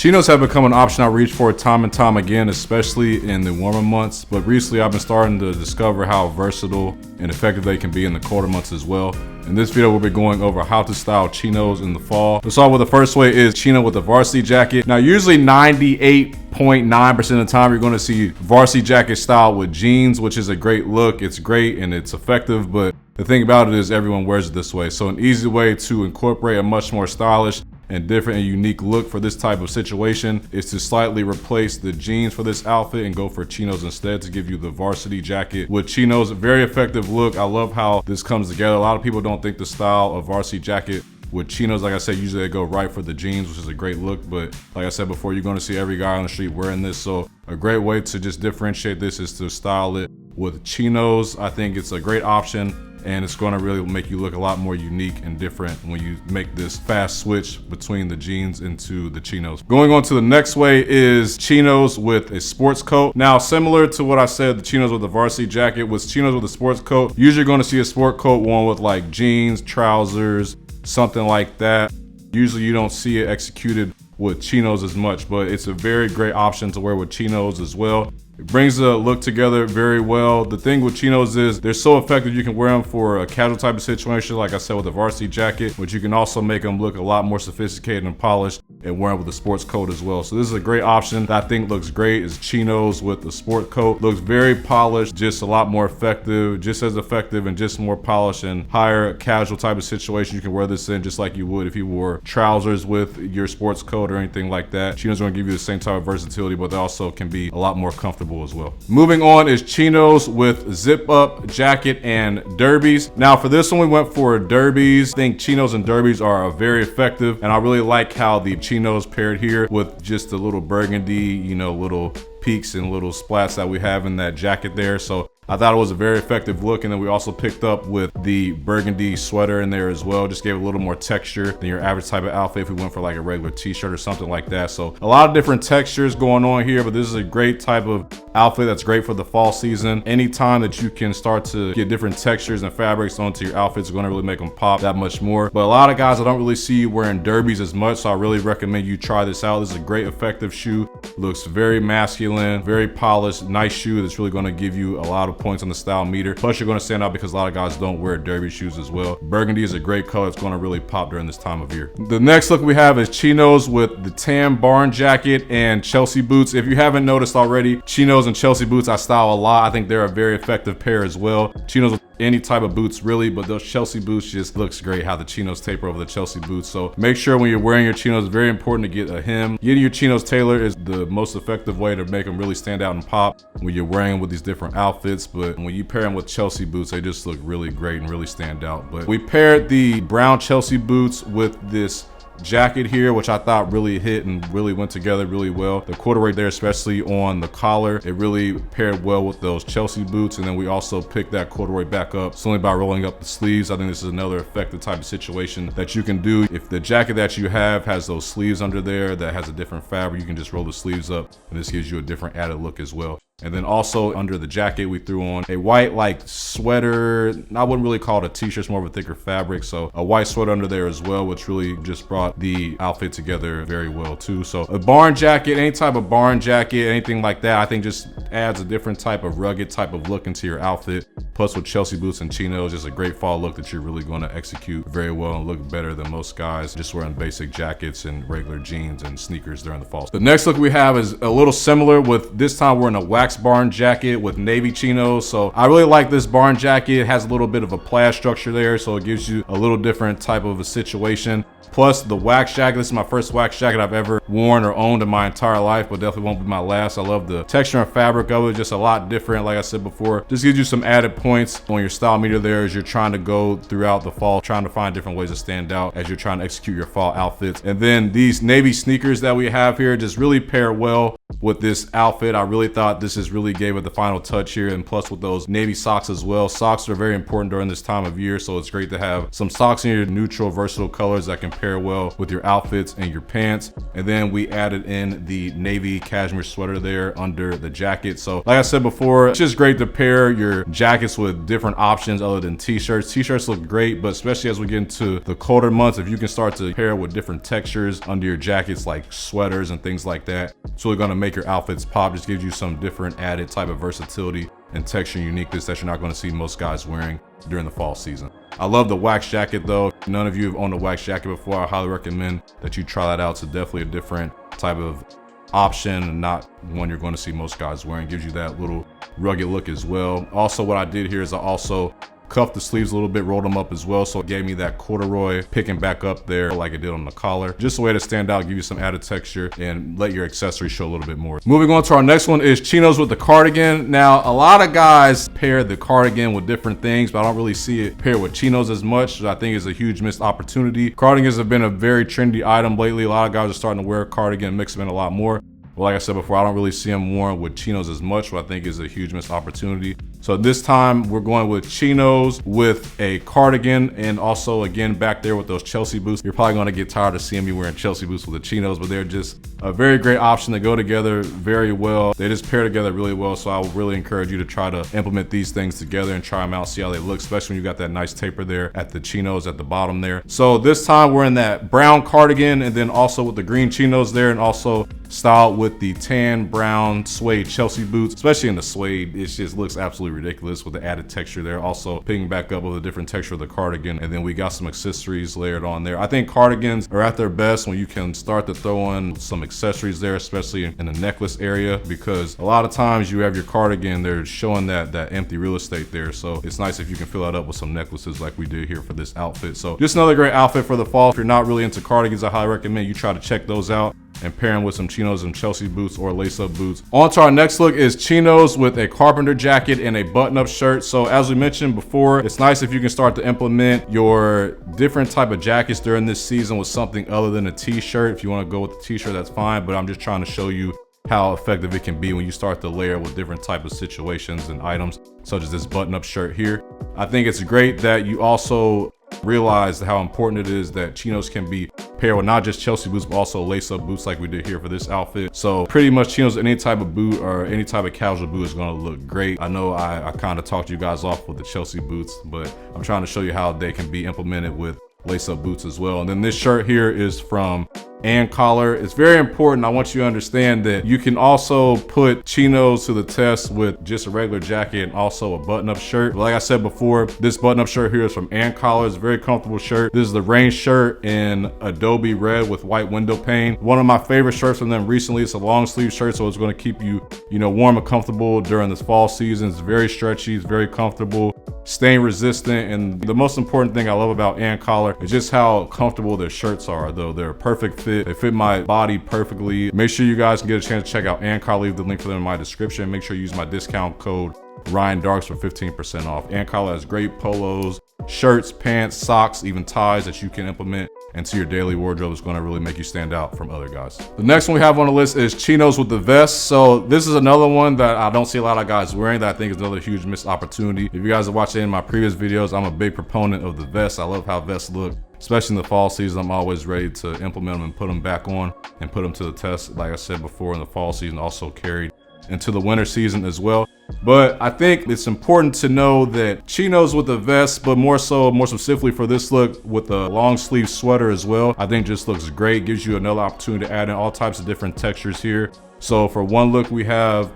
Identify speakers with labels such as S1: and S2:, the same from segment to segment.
S1: Chinos have become an option I reach for time and time again, especially in the warmer months, but recently I've been starting to discover how versatile and effective they can be in the colder months as well. In this video, we'll be going over how to style chinos in the fall. Let's start with the first way is chino with a varsity jacket. Now, usually 98.9% of the time, you're gonna see varsity jacket styled with jeans, which is a great look. It's great and it's effective, but the thing about it is everyone wears it this way. So an easy way to incorporate a much more stylish and different and unique look for this type of situation is to slightly replace the jeans for this outfit and go for chinos instead to give you the varsity jacket with chinos. Very effective look. I love how this comes together. A lot of people don't think the style of varsity jacket with chinos, like I said, usually they go right for the jeans, which is a great look, but like I said before, you're going to see every guy on the street wearing this. So a great way to just differentiate this is to style it with chinos. I think it's a great option, and it's going to really make you look a lot more unique and different when you make this fast switch between the jeans into the chinos. Going on to the next way is chinos with a sports coat. Now, similar to what I said, the chinos with the varsity jacket, with chinos with a sports coat, usually you're going to see a sport coat worn with like jeans, trousers, something like that. Usually you don't see it executed with chinos as much, but it's a very great option to wear with chinos as well. It brings the look together very well. The thing with chinos is they're so effective, you can wear them for a casual type of situation, like I said with a varsity jacket, but you can also make them look a lot more sophisticated and polished and wear them with a sports coat as well. So this is a great option that I think looks great, is chinos with the sport coat. Looks very polished, just a lot more effective, just as effective and just more polished and higher casual type of situation. You can wear this in just like you would if you wore trousers with your sports coat or anything like that. Chinos are gonna give you the same type of versatility, but they also can be a lot more comfortable as well. Moving on is chinos with zip up jacket and derbies. Now for this one, we went for derbies. I think chinos and derbies are very effective, and I really like how the chinos paired here with just the little burgundy, you know, little peaks and little splats that we have in that jacket there. So I thought it was a very effective look, and then we also picked up with the burgundy sweater in there as well. Just gave it a little more texture than your average type of outfit if we went for like a regular t-shirt or something like that. So a lot of different textures going on here, but this is a great type of outfit that's great for the fall season. Anytime that you can start to get different textures and fabrics onto your outfits, is going to really make them pop that much more. But a lot of guys, I don't really see you wearing derbies as much, so I really recommend you try this out. This is a great effective shoe. Looks very masculine, very polished, nice shoe that's really going to give you a lot of points on the style meter. Plus you're going to stand out because a lot of guys don't wear derby shoes as well. Burgundy is a great color. It's going to really pop during this time of year. The next look we have is chinos with the tan barn jacket and Chelsea boots. If you haven't noticed already, chinos and Chelsea boots I style a lot. I think they're a very effective pair as well. Chinos with any type of boots really, but those Chelsea boots just looks great how the chinos taper over the Chelsea boots. So make sure when you're wearing your chinos, it's very important to get a hem. Getting your chinos tailored is the most effective way to make them really stand out and pop when you're wearing them with these different outfits. But when you pair them with Chelsea boots, they just look really great and really stand out. But we paired the brown Chelsea boots with this jacket here, which I thought really hit and really went together really well. The corduroy there, especially on the collar, it really paired well with those Chelsea boots. And then we also picked that corduroy back up solely by rolling up the sleeves. I think this is another effective type of situation that you can do. If the jacket that you have has those sleeves under there that has a different fabric, you can just roll the sleeves up, and this gives you a different added look as well. And then also under the jacket, we threw on a white like sweater. I wouldn't really call it a t-shirt, it's more of a thicker fabric. So a white sweater under there as well, which really just brought the outfit together very well too. So a barn jacket, any type of barn jacket, anything like that, I think just adds a different type of rugged type of look into your outfit. Plus with Chelsea boots and chinos, just a great fall look that you're really going to execute very well and look better than most guys just wearing basic jackets and regular jeans and sneakers during the fall. The next look we have is a little similar, with this time we're in a wax barn jacket with navy chinos. So I really like this barn jacket. It has a little bit of a plaid structure there, so it gives you a little different type of a situation. Plus the wax jacket, this is my first wax jacket I've ever worn or owned in my entire life, but definitely won't be my last. I love the texture and fabric of it, just a lot different. Like I said before, just gives you some added points on your style meter there as you're trying to go throughout the fall, trying to find different ways to stand out as you're trying to execute your fall outfits. And then these navy sneakers that we have here just really pair well with this outfit. I really thought this just really gave it the final touch here, and plus with those navy socks as well. Socks are very important during this time of year, so it's great to have some socks in your neutral, versatile colors that can pair well with your outfits and your pants. And then we added in the navy cashmere sweater there under the jacket. So like I said before, it's just great to pair your jackets with different options other than t-shirts. T-shirts look great, but especially as we get into the colder months, if you can start to pair with different textures under your jackets like sweaters and things like that, it's really gonna make your outfits pop. Just gives you some different added type of versatility and texture and uniqueness that you're not gonna see most guys wearing during the fall season. I love the wax jacket though. None of you have owned a wax jacket before. I highly recommend that you try that out. It's definitely a different type of option and not one you're going to see most guys wearing. Gives you that little rugged look as well. Also, what I did here is I also cuffed the sleeves a little bit, rolled them up as well, so it gave me that corduroy picking back up there like it did on the collar. Just a way to stand out, give you some added texture, and let your accessories show a little bit more. Moving on to our next one is chinos with the cardigan. Now, a lot of guys pair the cardigan with different things, but I don't really see it paired with chinos as much, so I think it's a huge missed opportunity. Cardigans have been a very trendy item lately. A lot of guys are starting to wear cardigan, mix them in a lot more. Well, like I said before, I don't really see them worn with chinos as much, which I think is a huge missed opportunity. So this time we're going with chinos with a cardigan, and also again back there with those Chelsea boots. You're probably gonna get tired of seeing me wearing Chelsea boots with the chinos, but they're just a very great option. They go together very well. They just pair together really well. So I would really encourage you to try to implement these things together and try them out, see how they look, especially when you got that nice taper there at the chinos at the bottom there. So this time we're in that brown cardigan, and then also with the green chinos there, and also styled with the tan brown suede Chelsea boots. Especially in the suede, it just looks absolutely ridiculous with the added texture there. Also picking back up with a different texture of the cardigan, and then we got some accessories layered on there. I think cardigans are at their best when you can start to throw in some accessories there, especially in the necklace area, because a lot of times you have your cardigan, they're showing that empty real estate there. So it's nice if you can fill that up with some necklaces like we did here for this outfit. So just another great outfit for the fall. If you're not really into cardigans, I highly recommend you try to check those out and pair them with some chinos and Chelsea boots or lace-up boots. On to our next look is chinos with a Carpenter jacket and a button-up shirt. So as we mentioned before, it's nice if you can start to implement your different type of jackets during this season with something other than a t-shirt. If you want to go with the t-shirt, that's fine, but I'm just trying to show you how effective it can be when you start to layer with different type of situations and items, such as this button-up shirt here. I think it's great that you also realize how important it is that chinos can be paired with not just Chelsea boots, but also lace-up boots like we did here for this outfit. So pretty much chinos, any type of boot or any type of casual boot is going to look great. I know I kind of talked you guys off with the Chelsea boots, but I'm trying to show you how they can be implemented with lace-up boots as well. And then this shirt here is from and collar. It's very important. I want you to understand that you can also put chinos to the test with just a regular jacket and also a button-up shirt. Like I said before, this button-up shirt here is from and collar. It's a very comfortable shirt. This is the rain shirt in Adobe red with white window pane. One of my favorite shirts from them recently. It's a long sleeve shirt, so it's going to keep you, warm and comfortable during this fall season. It's very stretchy. It's very comfortable, stain resistant, and the most important thing I love about and collar is just how comfortable their shirts are. Though they're a perfect fit. They fit my body perfectly. Make sure you guys can get a chance to check out and collar. Leave the link for them in my description. Make sure you use my discount code Ryan Darks for 15% off. And collar has great polos, shirts, pants, socks, even ties that you can implement into your daily wardrobe. Is going to really make you stand out from other guys. The next one we have on the list is chinos with the vest. So this is another one that I don't see a lot of guys wearing that I think is another huge missed opportunity. If you guys are watching in my previous videos, I'm a big proponent of the vest. I love how vests look, especially in the fall season. I'm always ready to implement them and put them back on and put them to the test. Like I said before, in the fall season, also carried into the winter season as well. But I think it's important to know that chinos with a vest, but more specifically for this look with a long sleeve sweater as well, I think just looks great. Gives you another opportunity to add in all types of different textures here. So for one look, we have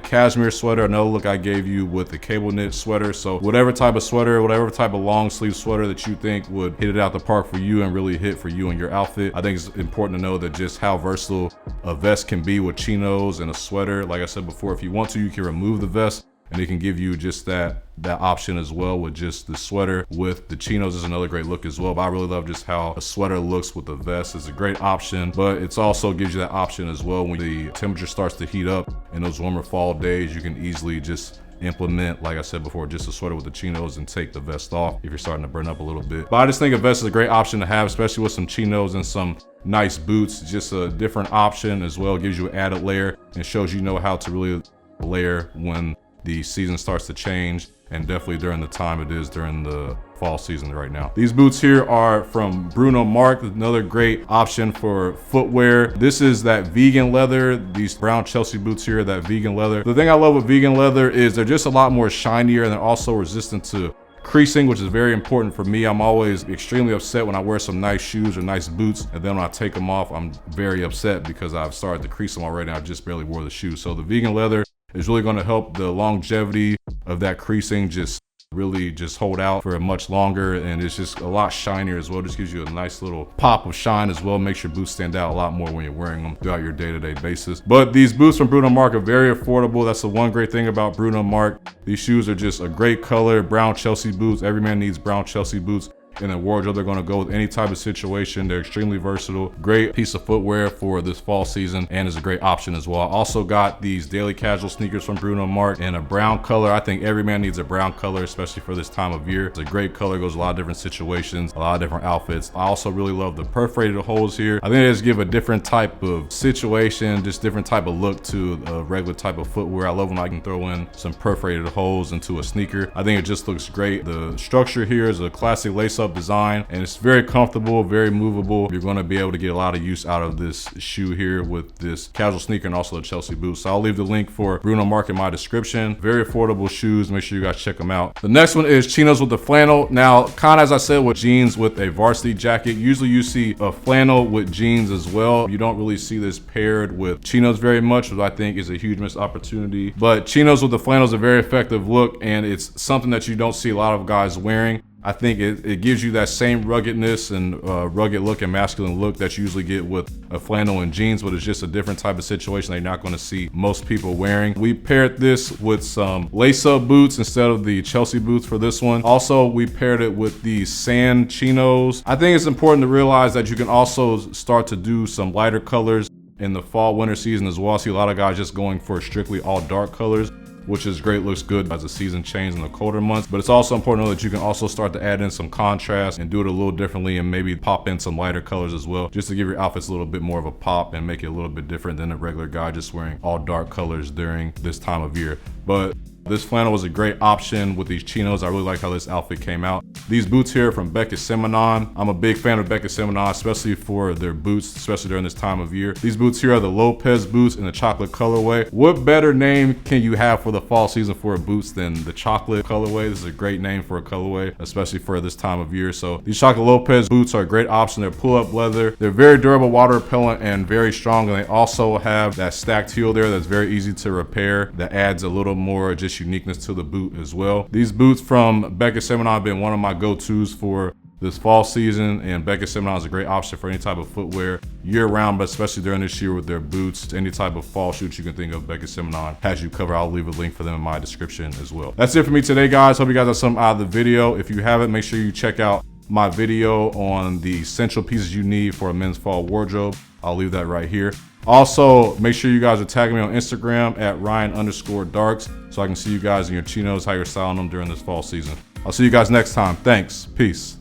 S1: cashmere sweater, another look I gave you with the cable knit sweater. So whatever type of sweater, whatever type of long sleeve sweater that you think would hit it out the park for you and really hit for you and your outfit. I think it's important to know that just how versatile a vest can be with chinos and a sweater. Like I said before, if you want to, you can remove the vest and it can give you just that option as well with just the sweater. With the chinos is another great look as well, but I really love just how a sweater looks with the vest. It's a great option, but it also gives you that option as well when the temperature starts to heat up in those warmer fall days. You can easily just implement, like I said before, just a sweater with the chinos and take the vest off if you're starting to burn up a little bit. But I just think a vest is a great option to have, especially with some chinos and some nice boots. Just a different option as well, gives you an added layer and shows you know how to really layer when the season starts to change, and definitely during the time it is during the fall season right now. These boots here are from Bruno Marc, another great option for footwear. This is that vegan leather, these brown Chelsea boots here, that vegan leather. The thing I love with vegan leather is they're just a lot more shinier and they're also resistant to creasing, which is very important for me. I'm always extremely upset when I wear some nice shoes or nice boots, and then when I take them off, I'm very upset because I've started to crease them already and I just barely wore the shoes. So the vegan leather is really going to help the longevity of that creasing really just hold out for much longer, and it's just a lot shinier as well. Just gives you a nice little pop of shine as well. Makes your boots stand out a lot more when you're wearing them throughout your day-to-day basis. But these boots from Bruno Marc are very affordable. That's the one great thing about Bruno Marc. These shoes are just a great color, brown Chelsea boots. Every man needs brown Chelsea boots in a wardrobe. They're going to go with any type of situation. They're extremely versatile. Great piece of footwear for this fall season, and is a great option as well. I also got these daily casual sneakers from Bruno Marc in a brown color. I think every man needs a brown color, especially for this time of year. It's a great color, goes a lot of different situations, a lot of different outfits. I also really love the perforated holes here. I think they just give a different type of situation, just different type of look to a regular type of footwear. I love when I can throw in some perforated holes into a sneaker. I think it just looks great. The structure here is a classic lace-up design, and it's very comfortable, very movable. You're going to be able to get a lot of use out of this shoe here with this casual sneaker and also the Chelsea boots. So I'll leave the link for Bruno Marc in my description. Very affordable shoes. Make sure you guys check them out. The next one is chinos with the flannel. Now, kind of as I said with jeans with a varsity jacket, usually you see a flannel with jeans as well. You don't really see this paired with chinos very much, which I think is a huge missed opportunity. But chinos with the flannel is a very effective look, and it's something that you don't see a lot of guys wearing. I think it gives you that same ruggedness and rugged look and masculine look that you usually get with a flannel and jeans, but it's just a different type of situation that you're not going to see most people wearing. We paired this with some lace-up boots instead of the Chelsea boots for this one. Also, we paired it with the sand chinos. I think it's important to realize that you can also start to do some lighter colors in the fall winter season as well. I see a lot of guys just going for strictly all dark colors, which is great, looks good as the season changes in the colder months. But it's also important to know that you can also start to add in some contrast and do it a little differently, and maybe pop in some lighter colors as well, just to give your outfits a little bit more of a pop and make it a little bit different than a regular guy just wearing all dark colors during this time of year. But this flannel was a great option with these chinos. I really like how this outfit came out. These boots here from Beckett Simonon. I'm a big fan of Beckett Simonon, especially for their boots, especially during this time of year. These boots here are the Lopez boots in the chocolate colorway. What better name can you have for the fall season for boots than the chocolate colorway? This is a great name for a colorway, especially for this time of year. So these chocolate Lopez boots are a great option. They're pull-up leather. They're very durable, water repellent, and very strong. And they also have that stacked heel there that's very easy to repair. That adds a little more just uniqueness to the boot as well. These boots from Beckett Simonon have been one of my go-tos for this fall season, and Beckett Simonon is a great option for any type of footwear year-round, but especially during this year with their boots. Any type of fall shoot you can think of, Beckett Simonon has you covered. I'll leave a link for them in my description as well. That's it for me today, guys. Hope you guys got something out of the video. If you haven't, make sure you check out my video on the essential pieces you need for a men's fall wardrobe. I'll leave that right here. Also, make sure you guys are tagging me on Instagram at Ryan_Darks so I can see you guys in your chinos, how you're styling them during this fall season. I'll see you guys next time. Thanks. Peace.